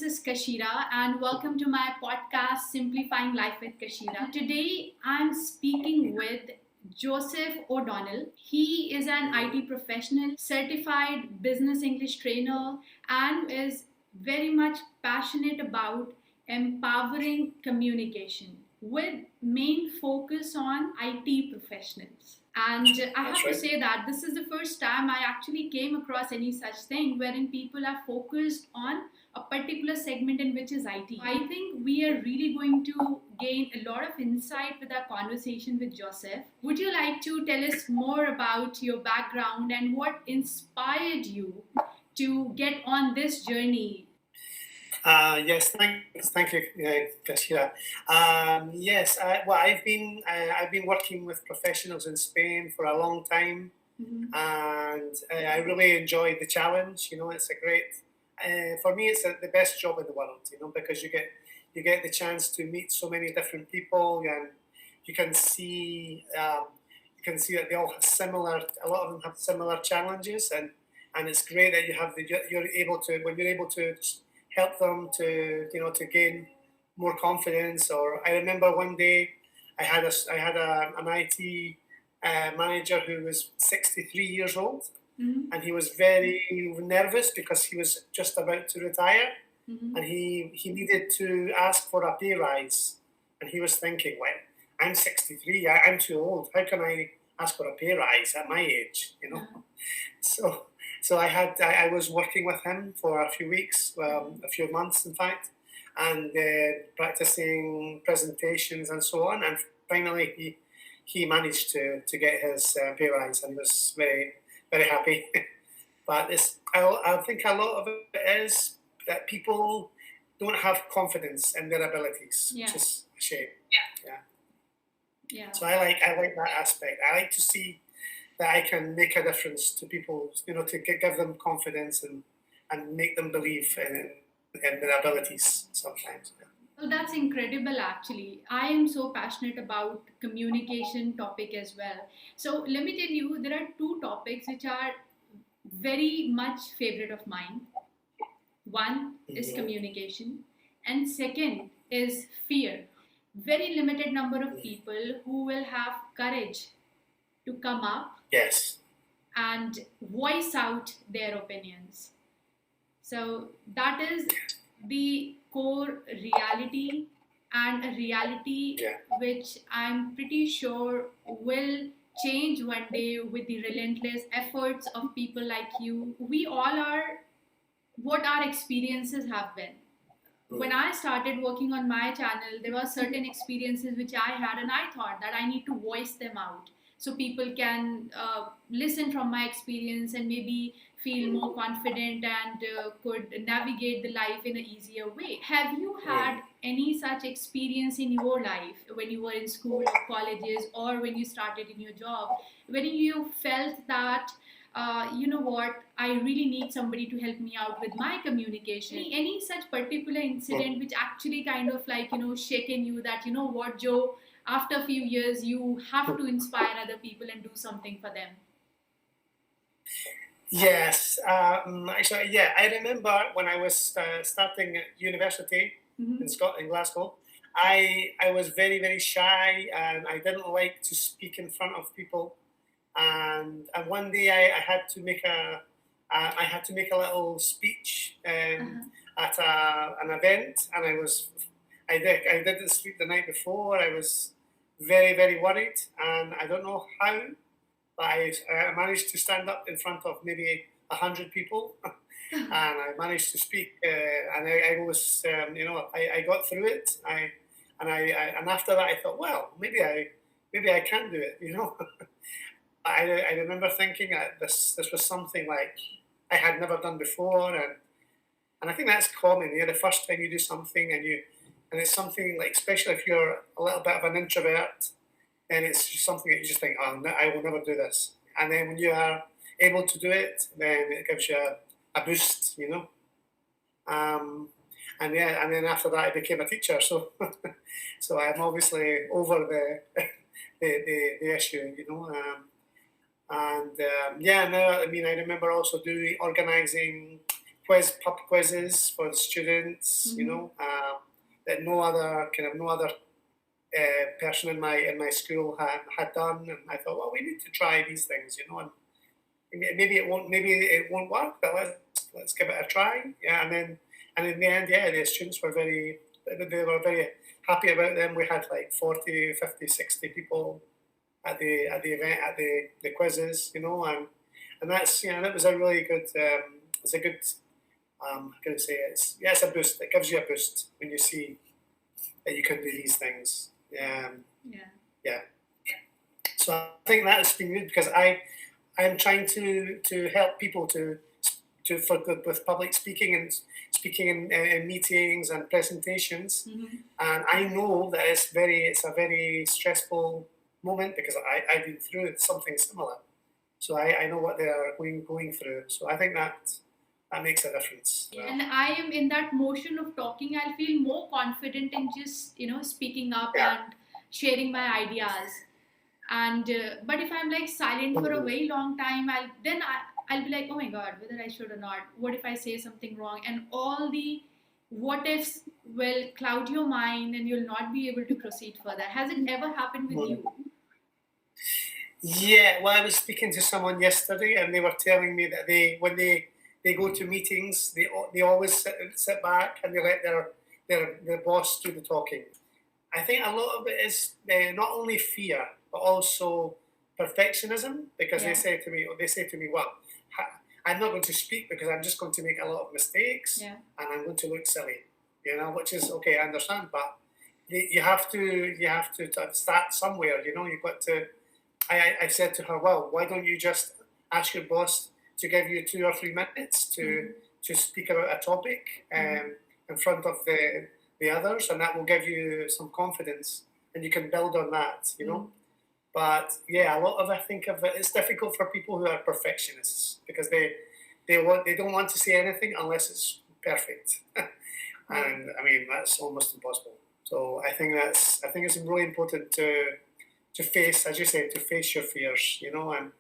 is Kashira, and welcome to my podcast, Simplifying Life with Kashira. Today, I'm speaking with Joseph O'Donnell. He is an IT professional, certified business English trainer, and is very much passionate about empowering communication with main focus on IT professionals. And I have to say that this is the first time I actually came across any such thing wherein people are focused on a particular segment in which is IT. I think we are really going to gain a lot of insight with our conversation with Joseph. Would you like to tell us more about your background and what inspired you to get on this journey? Yes, thank you, Kashira. Yes, I've been working with professionals in Spain for a long time, and I really enjoy the challenge. It's a great. For me, it's the best job in the world. Because you get the chance to meet so many different people, and you can see that they all have similar. A lot of them have similar challenges, and it's great that you're able to when you're able to help them to gain more confidence. Or I remember one day an IT manager who was 63 years old, and he was very nervous because he was just about to retire, and he needed to ask for a pay rise, and he was thinking, well, I'm 63, I'm too old. How can I ask for a pay rise at my age? So I was working with him for a few weeks, a few months, in fact, and practicing presentations and so on. And finally, he managed to get his pay rise, and he was very, very happy. But I think a lot of it is that people don't have confidence in their abilities, which is a shame. Yeah. So I like that aspect. I like to see that I can make a difference to people, to give them confidence and make them believe in their abilities sometimes. Well, that's incredible actually. I am so passionate about communication topic as well. So let me tell you, there are two topics which are very much favorite of mine. One is communication, and second is fear. Very limited number of people who will have courage to come up and voice out their opinions. So that is the core reality, and a reality which I'm pretty sure will change one day with the relentless efforts of people like you. We all are what our experiences have been. When I started working on my channel, there were certain experiences which I had, and I thought that I need to voice them out so people can listen from my experience and maybe feel more confident and could navigate the life in an easier way. Have you had any such experience in your life when you were in school or colleges, or when you started in your job, when you felt that you know what, I really need somebody to help me out with my communication? Any such particular incident which actually kind of shaken you that, you know what, Joe, after a few years you have to inspire other people and do something for them? Yes, actually, yeah. I remember when I was starting at university in Scotland, in Glasgow. I was very, very shy, and I didn't like to speak in front of people. And one day I had to make a little speech at an event, and I didn't sleep the night before. I was very, very worried, and I don't know how, but I managed to stand up in front of maybe 100 people, and I managed to speak, and I was, I got through it. And after that I thought, well, maybe I can do it. I remember thinking that this was something like I had never done before, and I think that's common. The first time you do something, and it's something like, especially if you're a little bit of an introvert, and it's just something that you just think, oh, no, I will never do this. And then when you are able to do it, then it gives you a boost, and then after that I became a teacher. So so I'm obviously over the issue, And now, I remember also organising pub quizzes for the students, you know, that no other person in my school had done, and I thought, well, we need to try these things, you know, and maybe it won't work, but let's give it a try, yeah, and in the end, yeah, the students were very happy about them. We had like 40, 50, 60 people at the event at the quizzes, you know, and that's that was a really good it's a good how can I say it? It's a boost. It gives you a boost when you see that you can do these things. Yeah. So I think that's been good because I'm trying to help people for good with public speaking and speaking in meetings and presentations, and I know that it's a very stressful moment because I've been through something similar, so I know what they are going through. So I think that makes a difference. And I am in that motion of talking. I'll feel more confident in just speaking up and sharing my ideas. And but if I'm like silent for a very long time, I'll be like, oh my god, whether I should or not. What if I say something wrong? And all the what ifs will cloud your mind, and you'll not be able to proceed further. Has it ever happened with you? Yeah, well, I was speaking to someone yesterday, and they were telling me that when they go to meetings, they always sit back and they let their boss do the talking. I think a lot of it is not only fear but also perfectionism, because they say to me, well, I'm not going to speak because I'm just going to make a lot of mistakes and I'm going to look silly, which is okay, I understand, but you have to start somewhere, you've got to. I said to her, well, why don't you just ask your boss to give you 2 or 3 minutes to speak about a topic in front of the others, and that will give you some confidence, and you can build on that, But yeah, a lot of I think of it's difficult for people who are perfectionists because they don't want to say anything unless it's perfect, and I mean that's almost impossible. So I think it's really important to face, as you say, to face your fears, and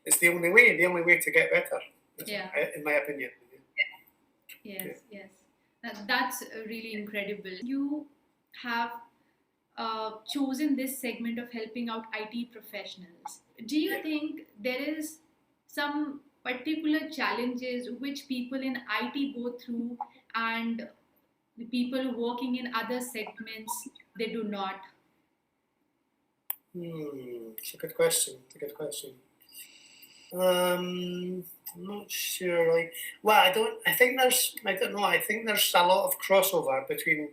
it's the only way to get better, in my opinion. Yes. That's really incredible. You have chosen this segment of helping out IT professionals. Do you think there is some particular challenges which people in IT go through and the people working in other segments, they do not? It's a good question. I'm not sure. I don't know. I think there's a lot of crossover between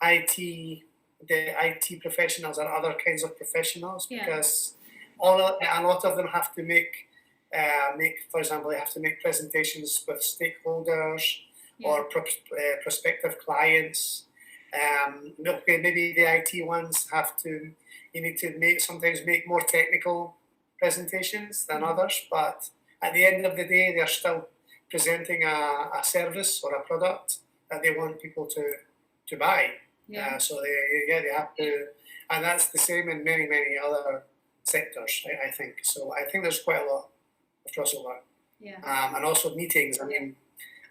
IT, the IT professionals and other kinds of professionals because a lot of them have to make, for example, they have to make presentations with stakeholders or prospective clients. Maybe the IT ones you need to sometimes make more technical presentations than others, but at the end of the day, they're still presenting a service or a product that they want people to buy. So they have to, and that's the same in many other sectors. I think so. I think there's quite a lot of crossover. And also meetings. I mean,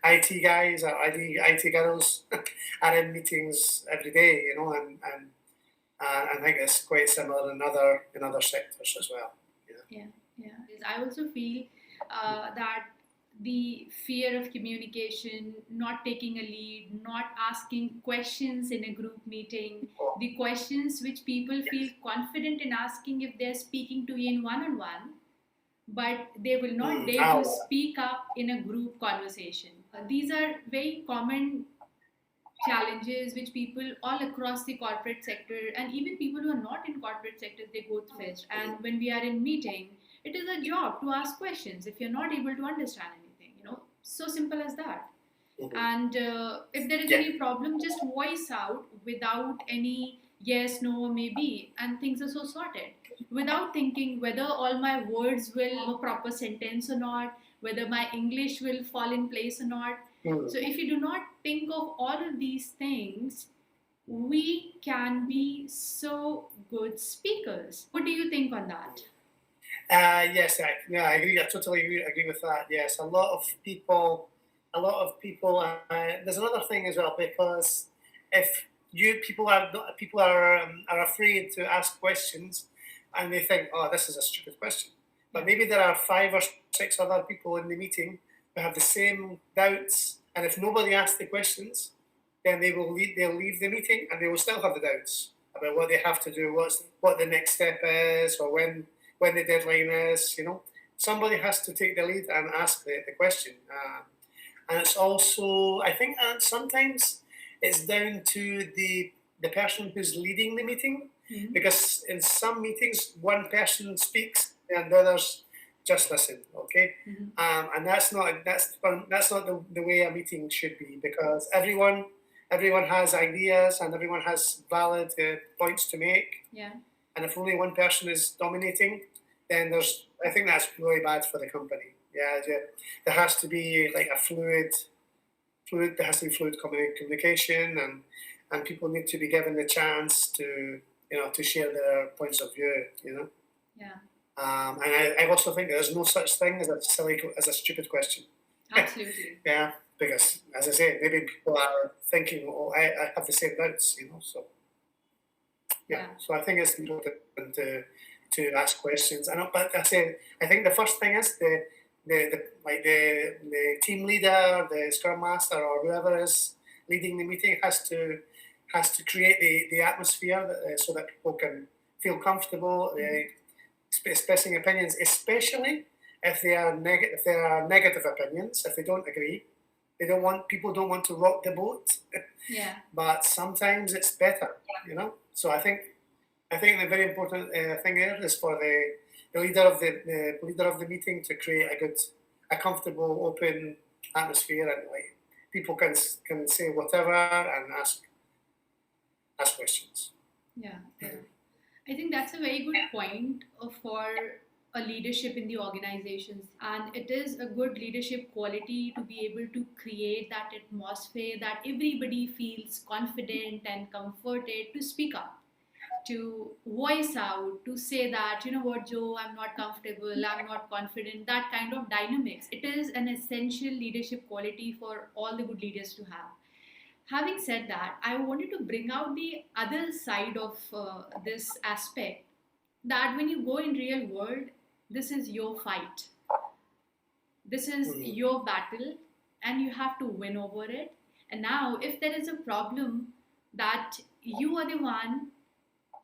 IT guys or IT girls are in meetings every day, and I think it's quite similar in other sectors as well. Yeah. I also feel that the fear of communication, not taking a lead, not asking questions in a group meeting, the questions which people feel confident in asking if they're speaking to you in one-on-one, but they will not dare to speak up in a group conversation. These are very common challenges which people all across the corporate sector and even people who are not in corporate sectors, they go through it. And when we are in meeting, it is a job to ask questions if you're not able to understand anything, so simple as that. And if there is any problem, just voice out without any yes, no, maybe, and things are so sorted without thinking whether all my words will have a proper sentence or not, whether my English will fall in place or not. So if you do not think of all of these things, we can be so good speakers. What do you think on that? Yes, I agree. I totally agree with that. Yes, a lot of people a lot of people. There's another thing as well, because if people are afraid to ask questions, and they think, oh, this is a stupid question. But maybe there are 5 or 6 other people in the meeting who have the same doubts, and if nobody asks the questions, then they'll leave the meeting, and they will still have the doubts about what they have to do, what the next step is, or when the deadline is. Somebody has to take the lead and ask the question. And it's also, I think, sometimes it's down to the person who's leading the meeting, because in some meetings one person speaks and the others just listen. Okay, and that's not the way a meeting should be, because everyone has ideas and everyone has valid points to make. Yeah. And if only one person is dominating, then I think that's really bad for the company. Yeah, there has to be like a fluid. There has to be fluid communication, and people need to be given the chance to share their points of view. Yeah. And I also think there's no such thing as a stupid question. Absolutely. Yeah, because as I say, maybe people are thinking, "Oh, I have the same doubts," So yeah. So I think it's important to ask questions. But I think the first thing is the team leader, the scrum master, or whoever is leading the meeting has to create the atmosphere so that people can feel comfortable expressing opinions, especially if they are negative opinions. If they don't agree, people don't want to rock the boat. Yeah. But sometimes it's better, So I think the very important thing here is for the leader of the meeting to create a comfortable, open atmosphere, and like people can say whatever and ask questions. Yeah. I think that's a very good point for a leadership in the organizations, and it is a good leadership quality to be able to create that atmosphere that everybody feels confident and comforted to speak up, to voice out, to say that, you know what, Joe, I'm not comfortable, I'm not confident, that kind of dynamics. It is an essential leadership quality for all the good leaders to have. Having said that, I wanted to bring out the other side of this aspect, that when you go in real world, this is your fight. This is your battle, and you have to win over it. And now, if there is a problem that you are the one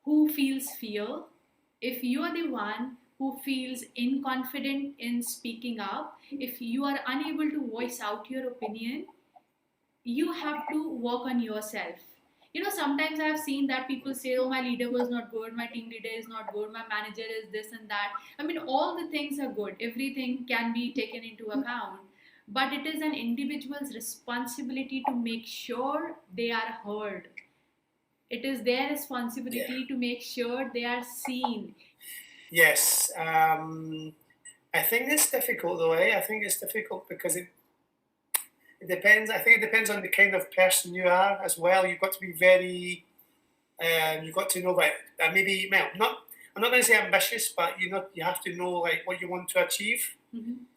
who feels fear, if you are the one who feels inconfident in speaking up, if you are unable to voice out your opinion, you have to work on yourself. Sometimes I've seen that people say, oh, my leader was not good, my team leader is not good, my manager is this and that. I mean, all the things are good, everything can be taken into account, but it is an individual's responsibility to make sure they are heard. It is their responsibility to make sure they are seen. Yes. I think it's difficult though. I think it's difficult because it depends. I think it depends on the kind of person you are as well. You've got to be very. You've got to know that maybe. Well, I'm not going to say ambitious, but you have to know like what you want to achieve,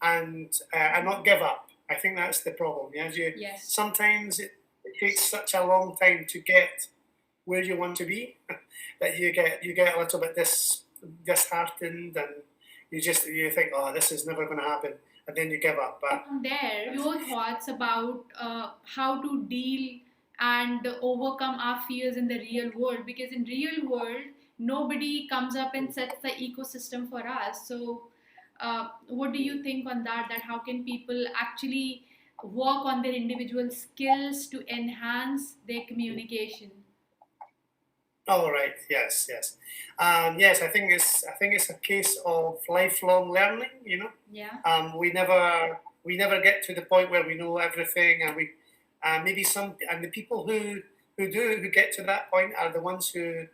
and not give up. I think that's the problem. Yes. Sometimes it takes such a long time to get where you want to be that you get a little bit disheartened, and you think, oh, this is never going to happen, and then you give up. But from there, your thoughts about how to deal and overcome our fears in the real world, because in real world nobody comes up and sets the ecosystem for us. So what do you think on that how can people actually work on their individual skills to enhance their communication? all right, yes. Yes, I think it's a case of lifelong learning. Yeah. We never get to the point where we know everything, and we maybe the people who get to that point are the ones who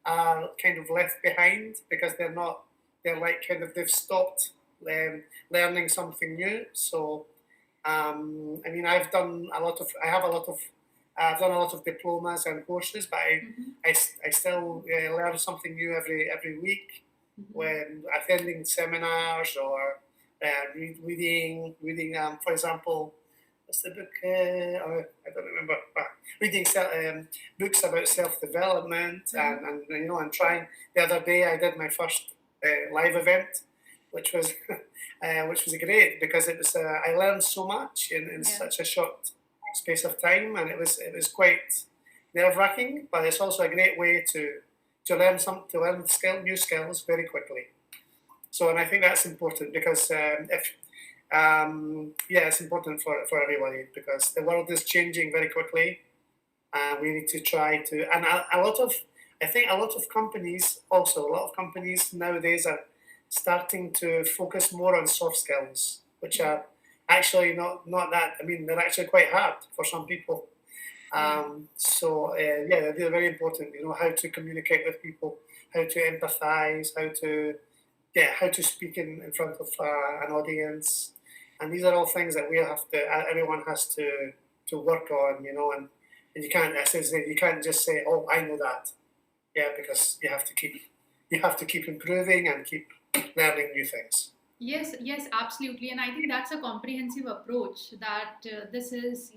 are kind of left behind, because they've stopped learning something new. So I mean, I've done a lot of diplomas and courses, but I still learn something new every week when attending seminars or reading. For example, what's the book? Oh, I don't remember. Reading books about self-development, and and trying. The other day, I did my first live event, which was which was great because it was. I learned so much in such a short space of time, and it was quite nerve-wracking. But it's also a great way to learn new skills very quickly. So, and I think that's important because if it's important for everybody because the world is changing very quickly, and we need to try to. And a lot of, I think, a lot of companies also, a lot of companies nowadays are starting to focus more on soft skills, which are actually not that. I mean, they're actually quite hard for some people. They're very important. How to communicate with people, how to empathize, how to speak in front of an audience, and these are all things that everyone has to work on, and you can't, as I say, you can't just say, oh, I know that, because you have to keep improving and keep learning new things. Yes, absolutely. And I think that's a comprehensive approach that this is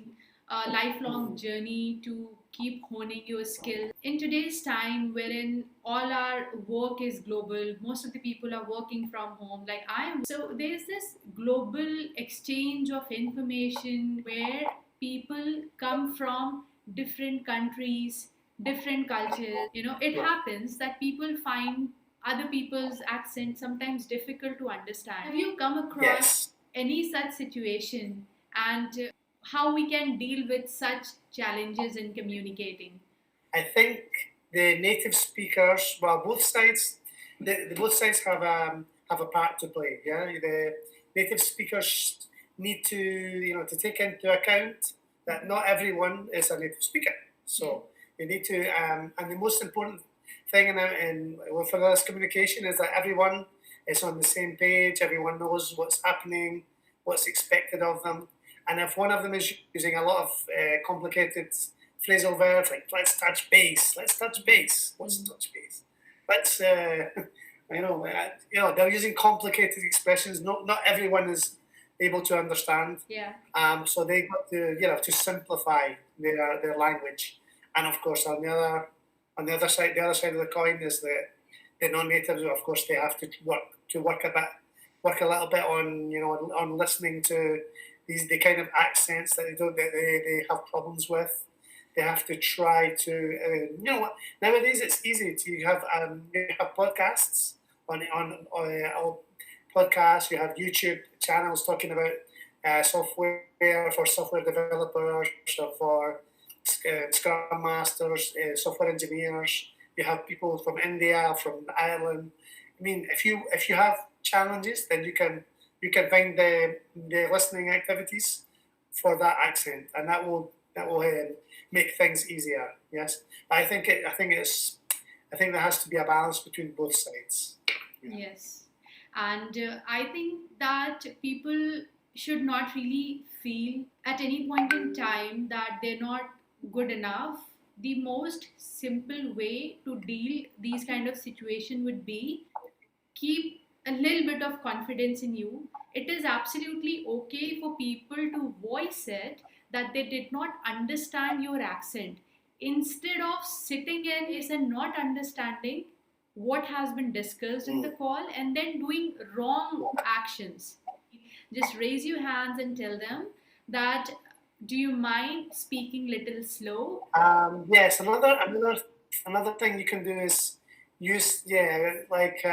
a lifelong journey to keep honing your skill. In today's time, wherein all our work is global, most of the people are working from home, like I am. So there's this global exchange of information where people come from different countries, different cultures. It happens that people find other people's accent sometimes difficult to understand. Have you come across any such situation, and how we can deal with such challenges in communicating? I think the native speakers, well, both sides have a part to play. Yeah, the native speakers need to take into account that not everyone is a native speaker. So you need to, and the most important thing for this communication is that everyone is on the same page. Everyone knows what's happening, what's expected of them. And if one of them is using a lot of complicated phrasal verbs like let's touch base, what's touch base? Let's they're using complicated expressions. Not everyone is able to understand. So they got to simplify their language. And of course, on the other side of the coin is the non-natives. Of course, they have to work a little bit on listening to the kind of accents that they have problems with. They have to try to nowadays it's easy to have podcasts on podcasts. You have YouTube channels talking about software for software developers or for Scrum Masters, software engineers. You have people from India, from Ireland. I mean, if you have challenges, then you can find the listening activities for that accent, and that will make things easier. Yes, but I think there has to be a balance between both sides. Yes, and I think that people should not really feel at any point in time that they're not good enough. The most simple way to deal these kind of situation would be keep a little bit of confidence in you. It is absolutely okay for people to voice it that they did not understand your accent. Instead of sitting in is and not understanding what has been discussed in the call and then doing wrong actions, just raise your hands and tell them that, do you mind speaking little slow? Yes, another thing you can do is use like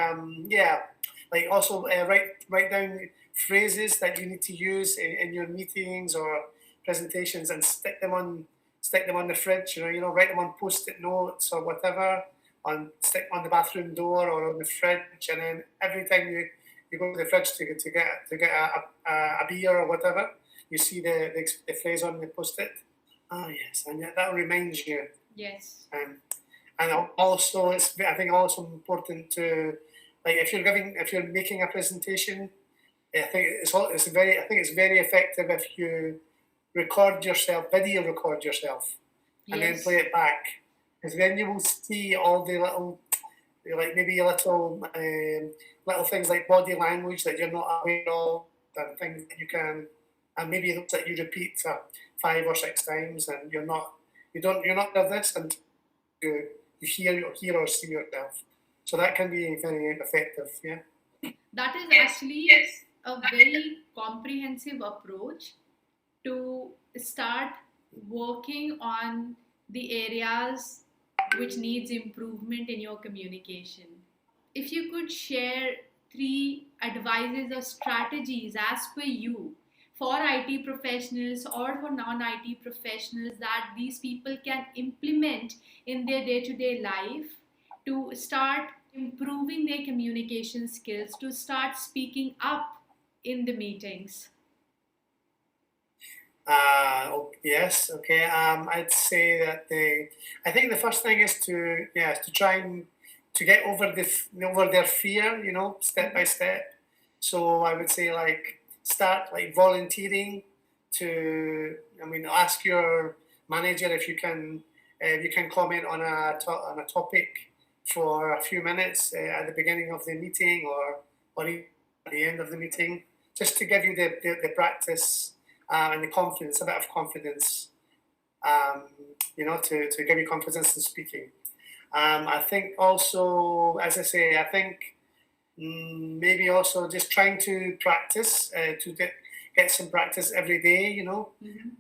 also write down phrases that you need to use in your meetings or presentations and stick them on the fridge. Write them on post-it notes or whatever, stick on the bathroom door or on the fridge, and then every time you go to the fridge to get a beer or whatever, you see the phrase on the post-it. Oh yes, and that reminds you. Yes. And also, I think also important to, like, if you're making a presentation, I think it's very effective if you video record yourself, and then play it back, because then you will see all the little, like maybe little things like body language that you're not aware of, and things that you can and maybe those that you repeat 5 or 6 times, and you're not of this, and you hear or see yourself. So that can be very effective. Yeah. That is actually a very comprehensive approach to start working on the areas which needs improvement in your communication. If you could share three advices or strategies as per you for IT professionals or for non-IT professionals that these people can implement in their day-to-day life to start improving their communication skills, to start speaking up in the meetings. Yes. Okay. I'd say that I think the first thing is to try and to get over over their fear. Step by step. So I would say like start like volunteering to. I mean, ask your manager if you can comment on a topic for a few minutes at the beginning of the meeting or even at the end of the meeting, just to give you the practice and the confidence, a bit of confidence, to give you confidence in speaking. I think also, as I say, I think maybe also just trying to practice to get some practice every day.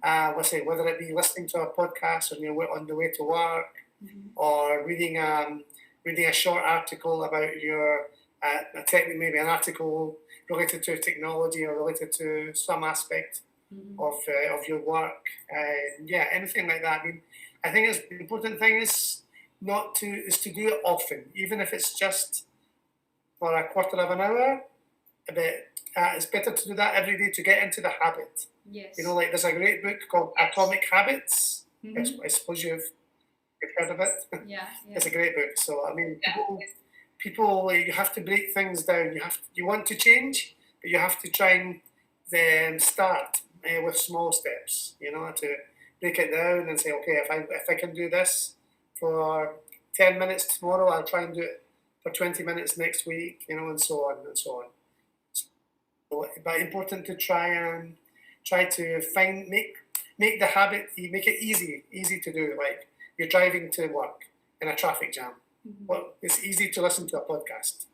Let's say whether it be listening to a podcast on the way to work, or reading a short article about your maybe an article related to technology or related to some aspect of your work. Anything like that. I mean, I think the important thing is to do it often, even if it's just for a quarter of an hour. But it's better to do that every day to get into the habit. Yes. Like there's a great book called Atomic Habits. I suppose you've heard of it. Yeah. It's a great book. So I mean, people, you have to break things down. You want to change, but you have to try and then start with small steps. To break it down and say, okay, if I can do this for 10 minutes tomorrow, I'll try and do it for 20 minutes next week. And so on and so on. But important to try to make the habit, make it easy to do. Like you're driving to work in a traffic jam. Well, it's easy to listen to a podcast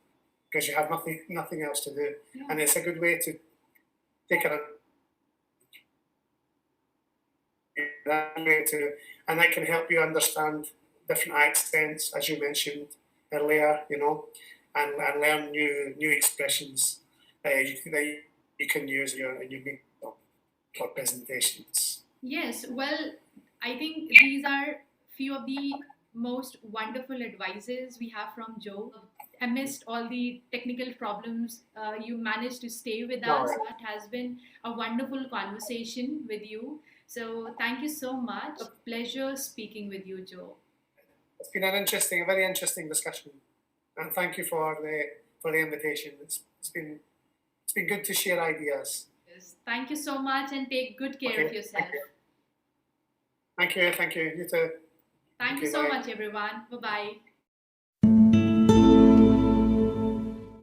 because you have nothing else to do, and it's a good way to take and that can help you understand different accents, as you mentioned earlier, and learn new expressions that you can use in your presentations. Yes, well, I think these are few of the most wonderful advices we have from Joe. Amidst all the technical problems, you managed to stay with us. It has been a wonderful conversation with you. So thank you so much. A pleasure speaking with you, Joe. It's been a very interesting discussion, and thank you for the invitation. It's been good to share ideas. Yes. Thank you so much, and take good care of yourself. Thank you. You too. Thank you so much, everyone. Bye-bye.